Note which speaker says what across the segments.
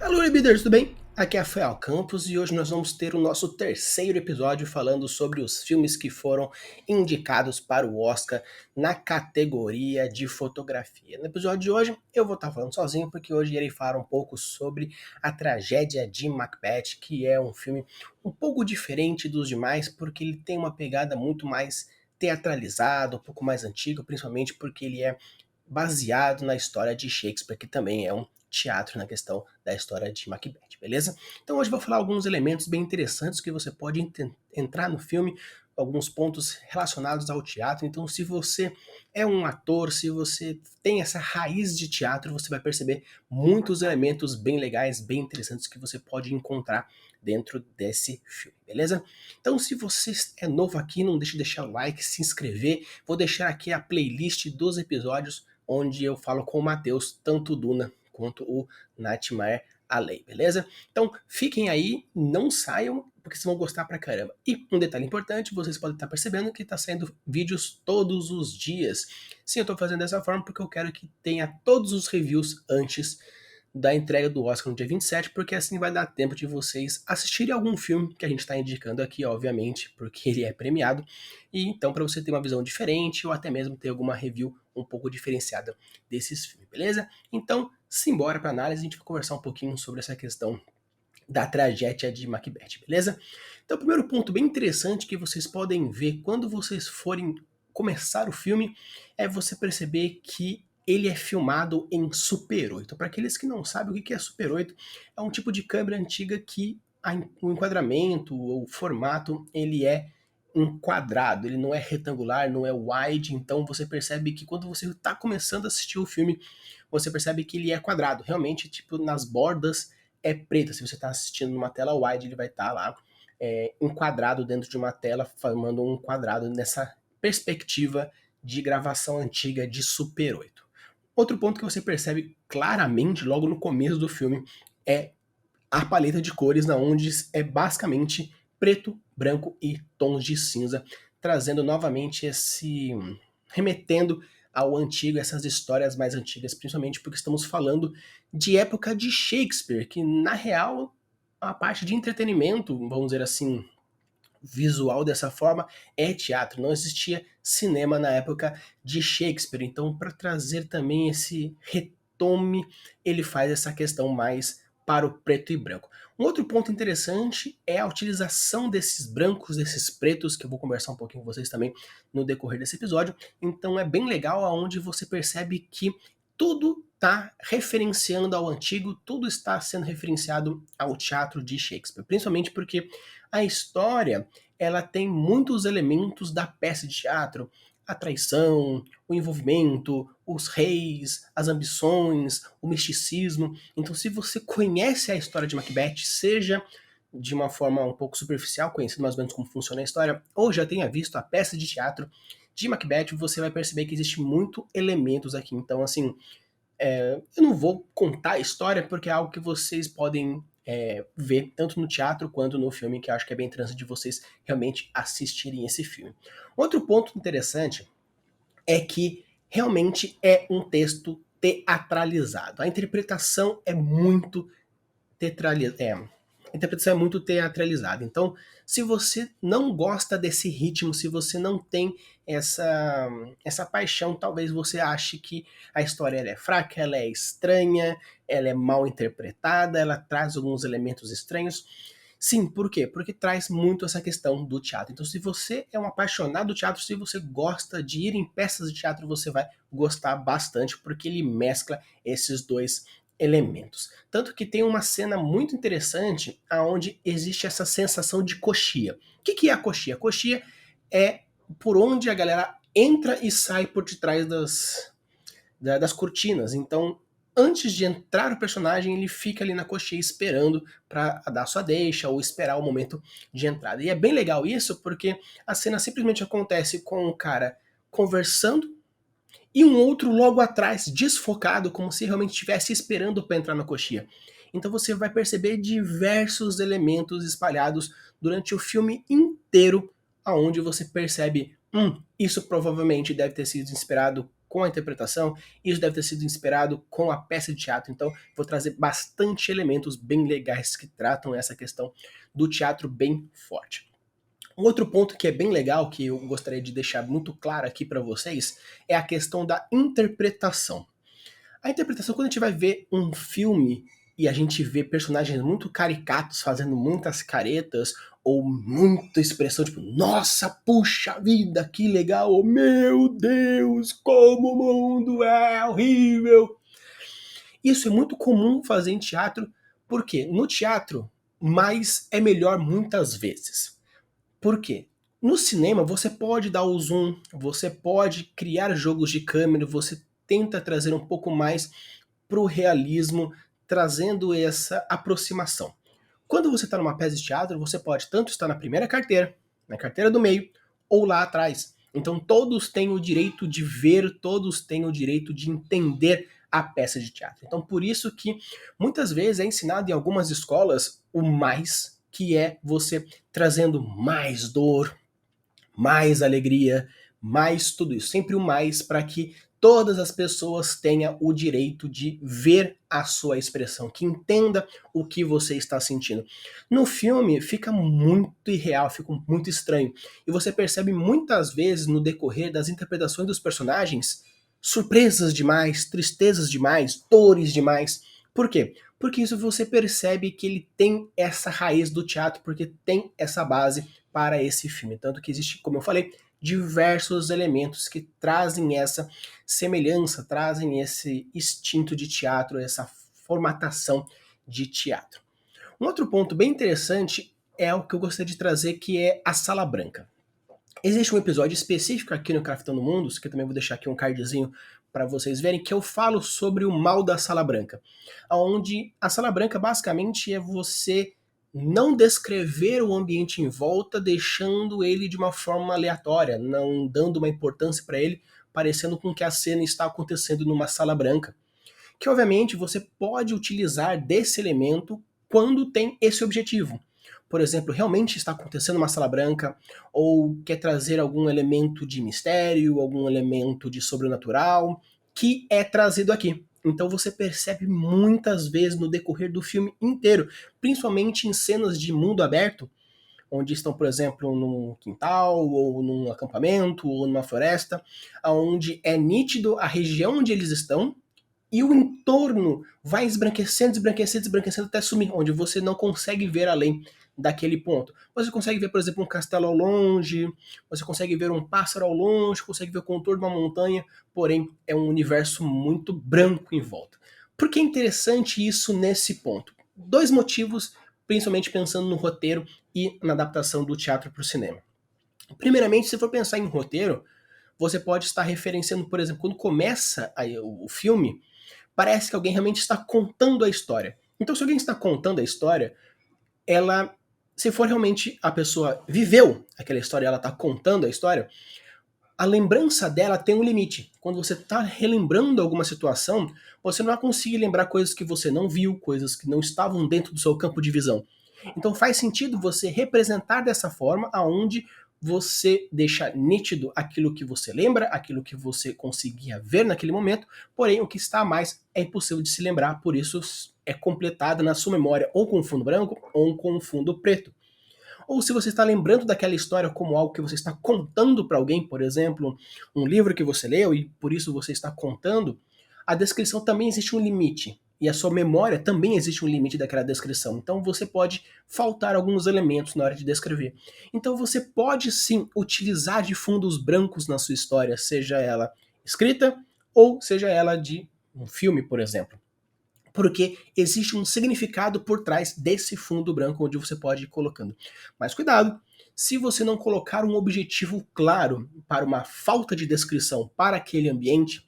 Speaker 1: Alô, Libiders, tudo bem? Aqui é Rafael Campos e hoje nós vamos ter o nosso terceiro episódio falando sobre os filmes que foram indicados para o Oscar na categoria de fotografia. No episódio de hoje eu vou estar falando sozinho porque hoje irei falar um pouco sobre a tragédia de Macbeth, que é um filme um pouco diferente dos demais porque ele tem uma pegada muito mais teatralizada, um pouco mais antiga, principalmente porque ele é baseado na história de Shakespeare, que também é um teatro na questão da história de Macbeth, beleza? Então hoje eu vou falar alguns elementos bem interessantes que você pode entrar no filme, alguns pontos relacionados ao teatro. Então, se você é um ator, se você tem essa raiz de teatro, você vai perceber muitos elementos bem legais, bem interessantes que você pode encontrar dentro desse filme, beleza? Então, se você é novo aqui, não deixe de deixar o like, se inscrever. Vou deixar aqui a playlist dos episódios onde eu falo com o Matheus, tanto o Duna quanto o Nightmare Alley, beleza? Então fiquem aí, não saiam, porque vocês vão gostar pra caramba. E um detalhe importante, vocês podem estar percebendo que está saindo vídeos todos os dias. Sim, eu estou fazendo dessa forma porque eu quero que tenha todos os reviews antes da entrega do Oscar no dia 27, porque assim vai dar tempo de vocês assistirem algum filme que a gente está indicando aqui, obviamente, porque ele é premiado, e então para você ter uma visão diferente ou até mesmo ter alguma review um pouco diferenciada desses filmes, beleza? Então, simbora para análise, a gente vai conversar um pouquinho sobre essa questão da tragédia de Macbeth, beleza? Então, o primeiro ponto bem interessante que vocês podem ver quando vocês forem começar o filme é você perceber que ele é filmado em Super 8. Para aqueles que não sabem o que é Super 8, é um tipo de câmera antiga que o enquadramento, o formato, ele é enquadrado, ele não é retangular, não é wide, então você percebe que quando você está começando a assistir o filme, você percebe que ele é quadrado, realmente, tipo, nas bordas é preto. Se você está assistindo numa tela wide, ele vai estar lá enquadrado dentro de uma tela, formando um quadrado nessa perspectiva de gravação antiga de Super 8. Outro ponto que você percebe claramente logo no começo do filme é a paleta de cores, na onde é basicamente preto, branco e tons de cinza, trazendo novamente esse remetendo ao antigo, essas histórias mais antigas, principalmente porque estamos falando de época de Shakespeare, que na real a parte de entretenimento, vamos dizer assim, visual dessa forma é teatro, não existia cinema na época de Shakespeare. Então, para trazer também esse retome, ele faz essa questão mais para o preto e branco. Um outro ponto interessante é a utilização desses brancos, desses pretos, que eu vou conversar um pouquinho com vocês também no decorrer desse episódio. Então é bem legal aonde você percebe que tudo está referenciando ao antigo, tudo está sendo referenciado ao teatro de Shakespeare, principalmente porque a história ela tem muitos elementos da peça de teatro, a traição, o envolvimento, os reis, as ambições, o misticismo. Então, se você conhece a história de Macbeth, seja de uma forma um pouco superficial, conhecendo mais ou menos como funciona a história, ou já tenha visto a peça de teatro de Macbeth, você vai perceber que existe muito elementos aqui. Então, assim, eu não vou contar a história porque é algo que vocês podem ver tanto no teatro quanto no filme, que eu acho que é bem interessante de vocês realmente assistirem esse filme. Outro ponto interessante é que realmente é um texto teatralizado. A interpretação é muito a interpretação é muito teatralizada. Então, se você não gosta desse ritmo, se você não tem essa paixão, talvez você ache que a história ela é fraca, ela é estranha, ela é mal interpretada, ela traz alguns elementos estranhos. Sim, por quê? Porque traz muito essa questão do teatro. Então, se você é um apaixonado do teatro, se você gosta de ir em peças de teatro, você vai gostar bastante, porque ele mescla esses dois elementos. Tanto que tem uma cena muito interessante aonde existe essa sensação de coxia. O que é a coxia? A coxia é por onde a galera entra e sai por detrás das cortinas. Então, antes de entrar o personagem, ele fica ali na coxia esperando para dar sua deixa ou esperar o momento de entrada. E é bem legal isso porque a cena simplesmente acontece com o cara conversando e um outro logo atrás, desfocado, como se realmente estivesse esperando para entrar na coxia. Então você vai perceber diversos elementos espalhados durante o filme inteiro, aonde você percebe, isso provavelmente deve ter sido inspirado com a interpretação, isso deve ter sido inspirado com a peça de teatro, então vou trazer bastante elementos bem legais que tratam essa questão do teatro bem forte. Um outro ponto que é bem legal, que eu gostaria de deixar muito claro aqui para vocês, é a questão da interpretação. A interpretação, quando a gente vai ver um filme e a gente vê personagens muito caricatos fazendo muitas caretas ou muita expressão, tipo, nossa, puxa vida, que legal, oh, meu Deus, como o mundo é horrível. Isso é muito comum fazer em teatro, porque no teatro, mais é melhor muitas vezes. Por quê? No cinema você pode dar o zoom, você pode criar jogos de câmera, você tenta trazer um pouco mais pro realismo, trazendo essa aproximação. Quando você está numa peça de teatro, você pode tanto estar na primeira carteira, na carteira do meio, ou lá atrás. Então todos têm o direito de ver, todos têm o direito de entender a peça de teatro. Então por isso que muitas vezes é ensinado em algumas escolas o mais, que é você trazendo mais dor, mais alegria, mais tudo isso. Sempre o mais para que todas as pessoas tenham o direito de ver a sua expressão, que entenda o que você está sentindo. No filme fica muito irreal, fica muito estranho. E você percebe muitas vezes no decorrer das interpretações dos personagens surpresas demais, tristezas demais, dores demais. Por quê? Porque isso você percebe que ele tem essa raiz do teatro, porque tem essa base para esse filme. Tanto que existe, como eu falei, diversos elementos que trazem essa semelhança, trazem esse instinto de teatro, essa formatação de teatro. Um outro ponto bem interessante é o que eu gostaria de trazer, que é a Sala Branca. Existe um episódio específico aqui no Craftando Mundos, que eu também vou deixar aqui um cardzinho para vocês verem, que eu falo sobre o mal da Sala Branca. Onde a Sala Branca basicamente é você não descrever o ambiente em volta, deixando ele de uma forma aleatória, não dando uma importância para ele, parecendo com que a cena está acontecendo numa sala branca. Que obviamente você pode utilizar desse elemento quando tem esse objetivo. Por exemplo, realmente está acontecendo uma sala branca, ou quer trazer algum elemento de mistério, algum elemento de sobrenatural, que é trazido aqui. Então você percebe muitas vezes no decorrer do filme inteiro, principalmente em cenas de mundo aberto, onde estão, por exemplo, num quintal, ou num acampamento, ou numa floresta, onde é nítido a região onde eles estão, e o entorno vai esbranquecendo, esbranquecendo, esbranquecendo até sumir, onde você não consegue ver além daquele ponto. Você consegue ver, por exemplo, um castelo ao longe, você consegue ver um pássaro ao longe, consegue ver o contorno de uma montanha, porém é um universo muito branco em volta. Por que é interessante isso nesse ponto? Dois motivos, principalmente pensando no roteiro e na adaptação do teatro para o cinema. Primeiramente, se for pensar em roteiro, você pode estar referenciando, por exemplo, quando começa o filme, parece que alguém realmente está contando a história. Então, se alguém está contando a história, ela, se for realmente a pessoa viveu aquela história, ela está contando a história, a lembrança dela tem um limite. Quando você está relembrando alguma situação, você não vai conseguir lembrar coisas que você não viu, coisas que não estavam dentro do seu campo de visão. Então faz sentido você representar dessa forma, aonde você deixa nítido aquilo que você lembra, aquilo que você conseguia ver naquele momento, porém o que está a mais é impossível de se lembrar, por isso é completado na sua memória ou com fundo branco ou com fundo preto. Ou se você está lembrando daquela história como algo que você está contando para alguém, por exemplo, um livro que você leu e por isso você está contando, a descrição também existe um limite. E a sua memória também existe um limite daquela descrição. Então você pode faltar alguns elementos na hora de descrever. Então você pode sim utilizar de fundos brancos na sua história, seja ela escrita ou seja ela de um filme, por exemplo. Porque existe um significado por trás desse fundo branco onde você pode ir colocando. Mas cuidado, se você não colocar um objetivo claro para uma falta de descrição para aquele ambiente,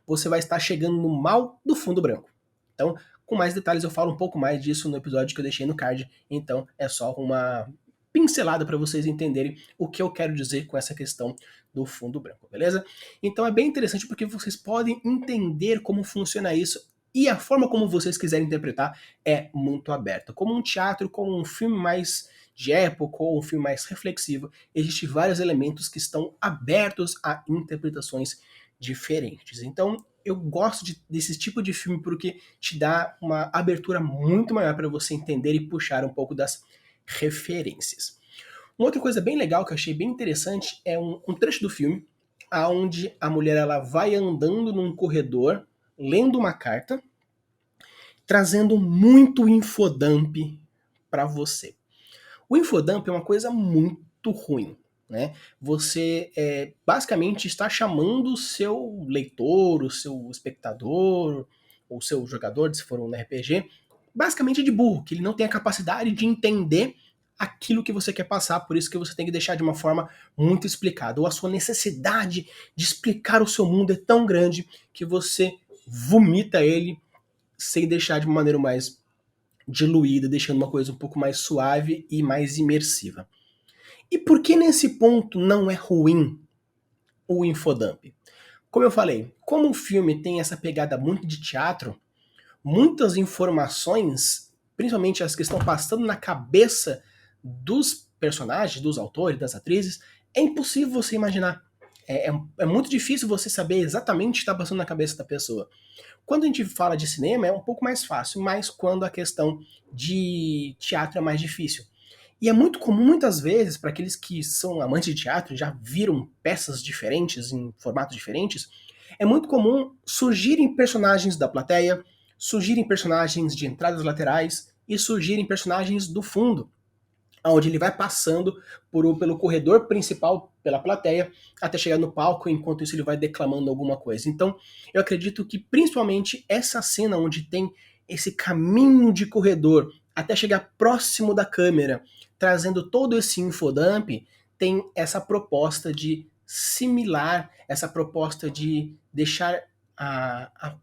Speaker 1: você vai estar chegando no mal do fundo branco. Então, com mais detalhes eu falo um pouco mais disso no episódio que eu deixei no card, então é só uma pincelada para vocês entenderem o que eu quero dizer com essa questão do fundo branco, beleza? Então é bem interessante porque vocês podem entender como funciona isso e a forma como vocês quiserem interpretar é muito aberta. Como um teatro, como um filme mais de época ou um filme mais reflexivo, existem vários elementos que estão abertos a interpretações diferentes. Então, eu gosto desse tipo de filme porque te dá uma abertura muito maior para você entender e puxar um pouco das referências. Uma outra coisa bem legal que eu achei bem interessante é um trecho do filme aonde a mulher ela vai andando num corredor, lendo uma carta, trazendo muito infodump para você. O infodump é uma coisa muito ruim, né? Você basicamente está chamando o seu leitor, o seu espectador, ou o seu jogador, se for um RPG, basicamente de burro, que ele não tem a capacidade de entender aquilo que você quer passar, por isso que você tem que deixar de uma forma muito explicada. Ou a sua necessidade de explicar o seu mundo é tão grande que você vomita ele sem deixar de uma maneira mais diluída, deixando uma coisa um pouco mais suave e mais imersiva. E por que nesse ponto não é ruim o infodump? Como eu falei, como o filme tem essa pegada muito de teatro, muitas informações, principalmente as que estão passando na cabeça dos personagens, dos autores, das atrizes, é impossível você imaginar. É muito difícil você saber exatamente o que está passando na cabeça da pessoa. Quando a gente fala de cinema é um pouco mais fácil, mas quando a questão de teatro é mais difícil. E é muito comum, muitas vezes, para aqueles que são amantes de teatro, já viram peças diferentes, em formatos diferentes, é muito comum surgirem personagens da plateia, surgirem personagens de entradas laterais e surgirem personagens do fundo, onde ele vai passando pelo corredor principal, pela plateia, até chegar no palco, enquanto isso ele vai declamando alguma coisa. Então, eu acredito que principalmente essa cena onde tem esse caminho de corredor até chegar próximo da câmera, trazendo todo esse infodump, tem essa proposta de similar, essa proposta de deixar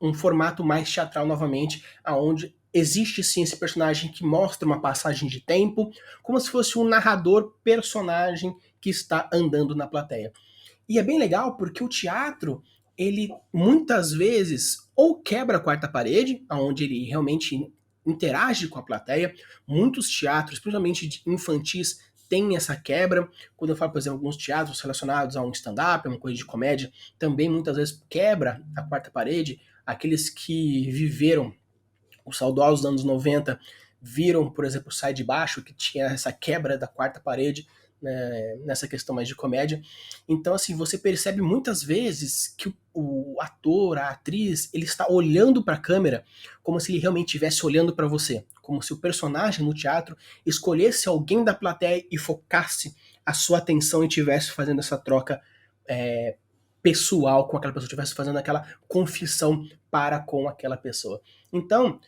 Speaker 1: um formato mais teatral novamente, aonde existe sim esse personagem que mostra uma passagem de tempo, como se fosse um narrador personagem que está andando na plateia. E é bem legal porque o teatro, ele muitas vezes ou quebra a quarta parede, onde ele realmente interage com a plateia. Muitos teatros, principalmente infantis, têm essa quebra. Quando eu falo, por exemplo, alguns teatros relacionados a um stand-up, uma coisa de comédia, também muitas vezes quebra a quarta parede. Aqueles que viveram os saudosos anos 90 viram, por exemplo, Sai de Baixo, que tinha essa quebra da quarta parede, né, nessa questão mais de comédia. Então, assim, você percebe muitas vezes que o ator, a atriz, ele está olhando para a câmera como se ele realmente estivesse olhando para você, como se o personagem no teatro escolhesse alguém da plateia e focasse a sua atenção e estivesse fazendo essa troca pessoal com aquela pessoa, estivesse fazendo aquela confissão para com aquela pessoa. Então,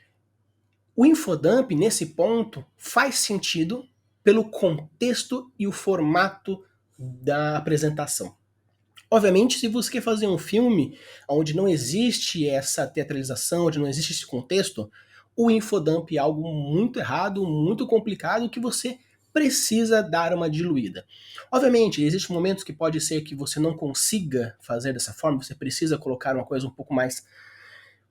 Speaker 1: o infodump, nesse ponto, faz sentido pelo contexto e o formato da apresentação. Obviamente, se você quer fazer um filme onde não existe essa teatralização, onde não existe esse contexto, o infodump é algo muito errado, muito complicado, que você precisa dar uma diluída. Obviamente, existem momentos que pode ser que você não consiga fazer dessa forma, você precisa colocar uma coisa um pouco mais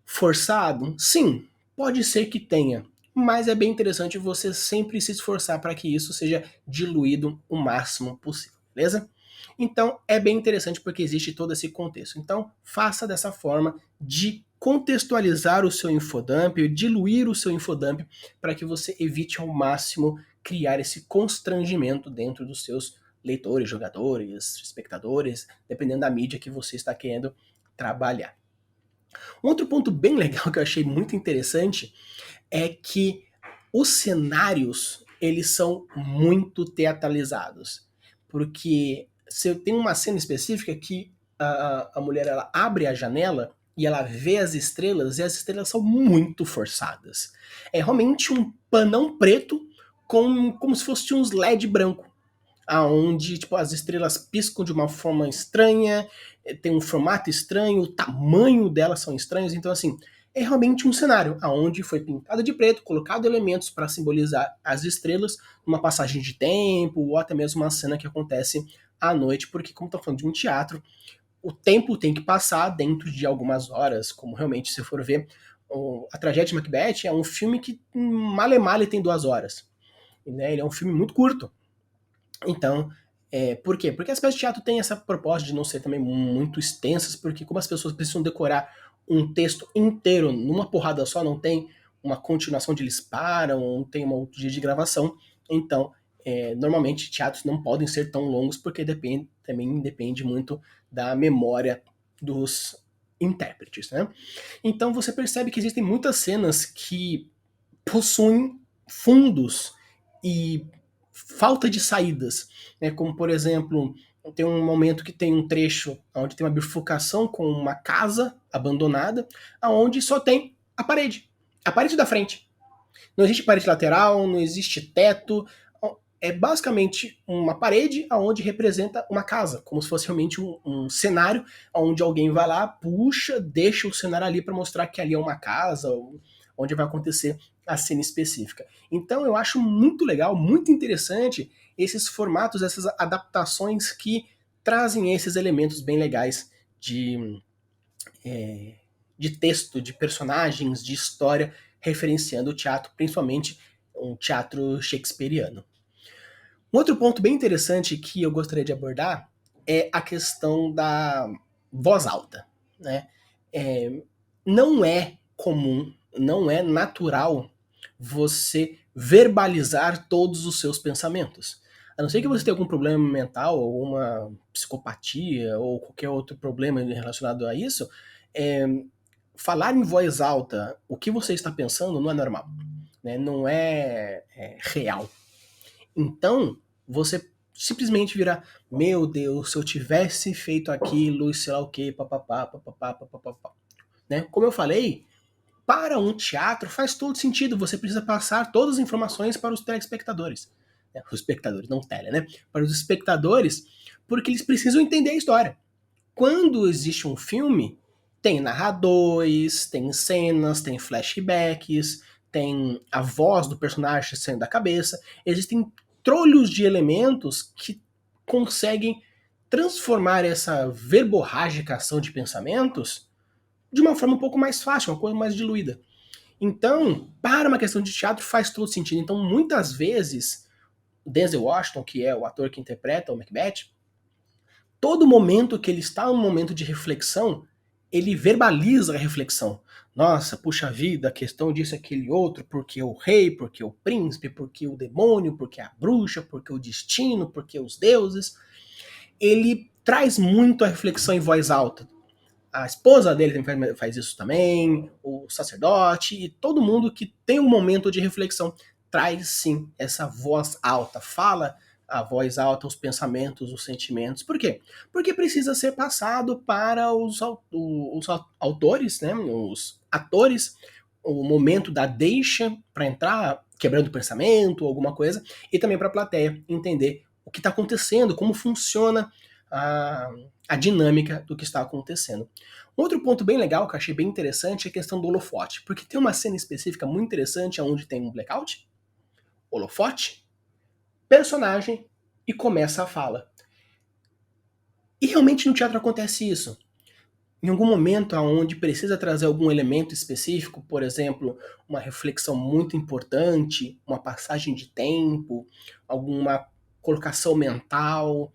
Speaker 1: forçado? Sim, pode ser que tenha, mas é bem interessante você sempre se esforçar para que isso seja diluído o máximo possível, beleza? Então é bem interessante porque existe todo esse contexto. Então faça dessa forma de contextualizar o seu infodump, diluir o seu infodump para que você evite ao máximo criar esse constrangimento dentro dos seus leitores, jogadores, espectadores, dependendo da mídia que você está querendo trabalhar. Um outro ponto bem legal que eu achei muito interessante é que os cenários eles são muito teatralizados, porque se tem uma cena específica que a mulher ela abre a janela e ela vê as estrelas e as estrelas são muito forçadas. É realmente um panão preto com como se fosse uns LED branco aonde tipo as estrelas piscam de uma forma estranha, tem um formato estranho, o tamanho delas são estranhos, então assim, é realmente um cenário aonde foi pintado de preto, colocado elementos para simbolizar as estrelas, uma passagem de tempo ou até mesmo uma cena que acontece à noite, porque como tá falando de um teatro, o tempo tem que passar dentro de algumas horas, como realmente se for ver, a Tragédia de Macbeth é um filme que male tem 2 horas, né? Ele é um filme muito curto. Então, Por quê? Porque as peças de teatro têm essa proposta de não ser também muito extensas, porque como as pessoas precisam decorar um texto inteiro numa porrada só, não tem uma continuação de eles param, não tem um outro dia de gravação, então normalmente teatros não podem ser tão longos porque também depende muito da memória dos intérpretes, né? Então você percebe que existem muitas cenas que possuem fundos e falta de saídas, né? Como por exemplo, tem um momento que tem um trecho onde tem uma bifurcação com uma casa abandonada, aonde só tem a parede da frente. Não existe parede lateral, não existe teto, é basicamente uma parede aonde representa uma casa, como se fosse realmente um cenário onde alguém vai lá, puxa, deixa o cenário ali para mostrar que ali é uma casa, onde vai acontecer a cena específica. Então eu acho muito legal, muito interessante esses formatos, essas adaptações que trazem esses elementos bem legais de texto, de personagens, de história, referenciando o teatro, principalmente um teatro shakespeariano. Um outro ponto bem interessante que eu gostaria de abordar é a questão da voz alta, né? É, não é comum, não é natural você verbalizar todos os seus pensamentos. A não ser que você tenha algum problema mental, ou uma psicopatia, ou qualquer outro problema relacionado a isso, é, falar em voz alta o que você está pensando não é normal, né? Não é real. Então, você simplesmente vira, meu Deus, se eu tivesse feito aquilo e sei lá o que, papapá, papapá, papapá. Né? Como eu falei, para um teatro faz todo sentido, você precisa passar todas as informações para os telespectadores. Né? Os espectadores, não tele, né? Para os espectadores, porque eles precisam entender a história. Quando existe um filme, tem narradores, tem cenas, tem flashbacks, tem a voz do personagem saindo da cabeça. Existem trolhos de elementos que conseguem transformar essa verborrágica ação de pensamentos de uma forma um pouco mais fácil, uma coisa mais diluída. Então, para uma questão de teatro, faz todo sentido. Então, muitas vezes, Denzel Washington, que é o ator que interpreta o Macbeth, todo momento que ele está num momento de reflexão, ele verbaliza a reflexão. Nossa, puxa vida, a questão disso, aquele outro, porque o rei, porque o príncipe, porque o demônio, porque a bruxa, porque o destino, porque os deuses. Ele traz muito a reflexão em voz alta. A esposa dele faz isso também, o sacerdote e todo mundo que tem um momento de reflexão traz sim essa voz alta, fala a voz alta, os pensamentos, os sentimentos. Por quê? Porque precisa ser passado para os autores, né, os atores, o momento da deixa para entrar quebrando o pensamento, alguma coisa, e também para a plateia entender o que está acontecendo, como funciona a dinâmica do que está acontecendo. Outro ponto bem legal que eu achei bem interessante é a questão do holofote, porque tem uma cena específica muito interessante onde tem um blackout, holofote, personagem e começa a fala. E realmente no teatro acontece isso. Em algum momento onde precisa trazer algum elemento específico, por exemplo, uma reflexão muito importante, uma passagem de tempo, alguma colocação mental,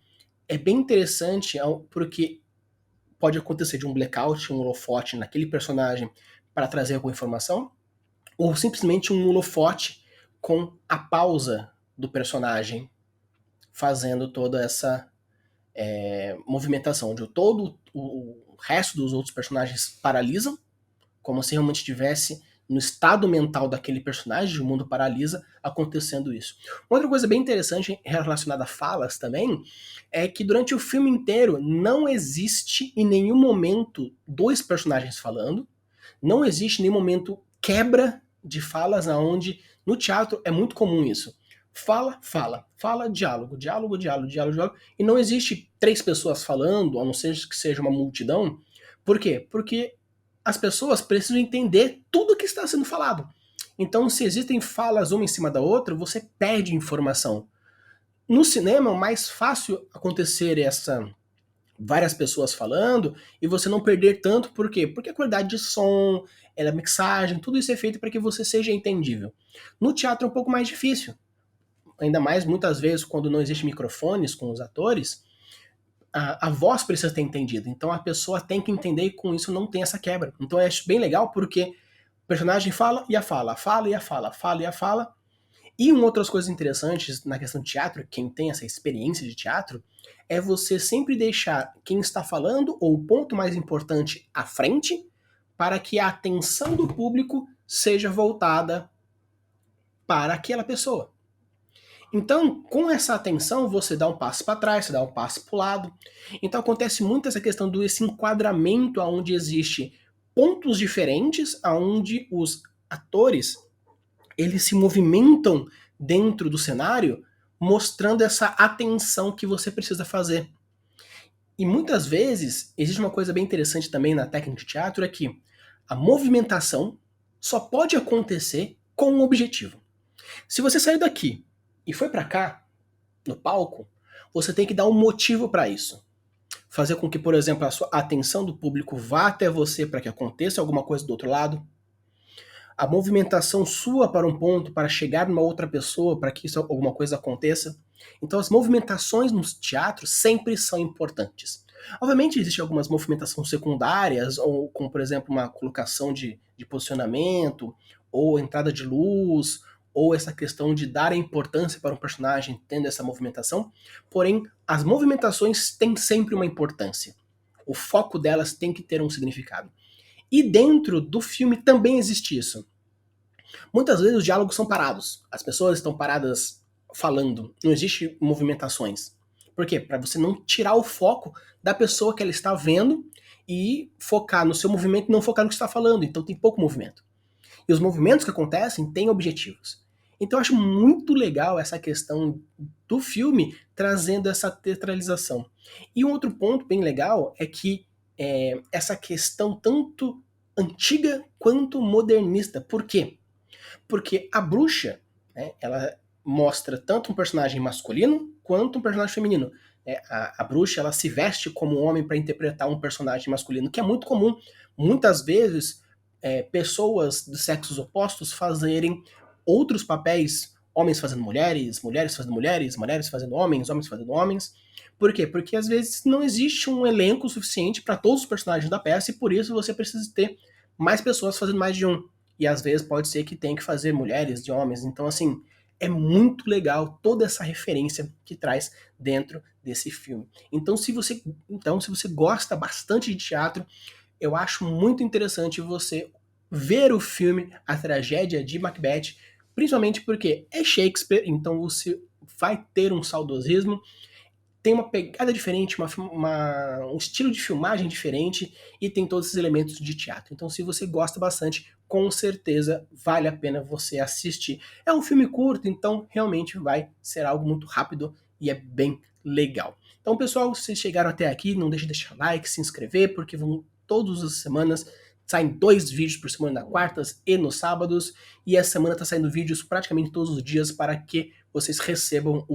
Speaker 1: é bem interessante porque pode acontecer de um blackout, um holofote naquele personagem para trazer alguma informação, ou simplesmente um holofote com a pausa do personagem fazendo toda essa movimentação, onde todo o resto dos outros personagens paralisam, como se realmente estivesse no estado mental daquele personagem, o mundo paralisa, acontecendo isso. Outra coisa bem interessante relacionada a falas também é que durante o filme inteiro não existe em nenhum momento dois personagens falando, não existe em nenhum momento quebra de falas, aonde no teatro é muito comum isso. Fala, fala, fala, diálogo, diálogo, diálogo, diálogo, diálogo, e não existe três pessoas falando, a não ser que seja uma multidão. Por quê? Porque as pessoas precisam entender tudo que está sendo falado. Então, se existem falas uma em cima da outra, você perde informação. No cinema, é mais fácil acontecer essa várias pessoas falando e você não perder tanto, por quê? Porque a qualidade de som, a mixagem, tudo isso é feito para que você seja entendível. No teatro é um pouco mais difícil. ainda mais muitas vezes quando não existe microfones com os atores, a voz precisa ter entendido. Então a pessoa tem que entender e com isso não tem essa quebra. Então eu acho bem legal porque o personagem fala e a fala, fala e a fala, fala e a fala. E uma outras coisas interessantes na questão de teatro, quem tem essa experiência de teatro, é você sempre deixar quem está falando ou o ponto mais importante à frente para que a atenção do público seja voltada para aquela pessoa. Então, com essa atenção, você dá um passo para trás, você dá um passo para o lado. Então, acontece muito essa questão desse enquadramento onde existe pontos diferentes, onde os atores eles se movimentam dentro do cenário, mostrando essa atenção que você precisa fazer. E muitas vezes, existe uma coisa bem interessante também na técnica de teatro, é que a movimentação só pode acontecer com um objetivo. Se você sair daqui e foi para cá, no palco, você tem que dar um motivo para isso. Fazer com que, por exemplo, a atenção do público vá até você para que aconteça alguma coisa do outro lado. A movimentação sua para um ponto, para chegar numa outra pessoa, para que alguma coisa aconteça. Então as movimentações no teatro sempre são importantes. Obviamente existem algumas movimentações secundárias, ou como por exemplo uma colocação de posicionamento, ou entrada de luz, ou essa questão de dar a importância para um personagem tendo essa movimentação. Porém, as movimentações têm sempre uma importância. O foco delas tem que ter um significado. E dentro do filme também existe isso. Muitas vezes os diálogos são parados. As pessoas estão paradas falando. Não existe movimentações. Por quê? Para você não tirar o foco da pessoa que ela está vendo e focar no seu movimento e não focar no que está falando. Então tem pouco movimento. E os movimentos que acontecem têm objetivos. Então eu acho muito legal essa questão do filme trazendo essa teatralização. E um outro ponto bem legal é que essa questão tanto antiga quanto modernista. Por quê? Porque a bruxa, né, ela mostra tanto um personagem masculino quanto um personagem feminino. A bruxa ela se veste como homem para interpretar um personagem masculino, que é muito comum. Muitas vezes, pessoas de sexos opostos fazerem outros papéis, homens fazendo mulheres, mulheres fazendo mulheres, mulheres fazendo homens, homens fazendo homens. Por quê? Porque às vezes não existe um elenco suficiente para todos os personagens da peça e por isso você precisa ter mais pessoas fazendo mais de um. E às vezes pode ser que tenha que fazer mulheres de homens. Então, assim, é muito legal toda essa referência que traz dentro desse filme. Então, se você gosta bastante de teatro, eu acho muito interessante você ver o filme A Tragédia de Macbeth, principalmente porque é Shakespeare, então você vai ter um saudosismo, tem uma pegada diferente, um estilo de filmagem diferente e tem todos esses elementos de teatro. Então, se você gosta bastante, com certeza vale a pena você assistir. É um filme curto, então realmente vai ser algo muito rápido e é bem legal. Então, pessoal, se vocês chegaram até aqui, não deixe de deixar like, se inscrever, porque todas as semanas saem 2 vídeos por semana, nas quartas e nos sábados, e essa semana está saindo vídeos praticamente todos os dias para que vocês recebam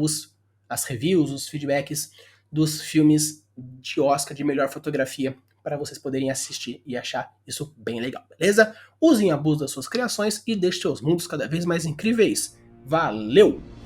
Speaker 1: as reviews, os feedbacks dos filmes de Oscar de melhor fotografia para vocês poderem assistir e achar isso bem legal, beleza? Usem a abus das suas criações e deixem seus mundos cada vez mais incríveis. Valeu!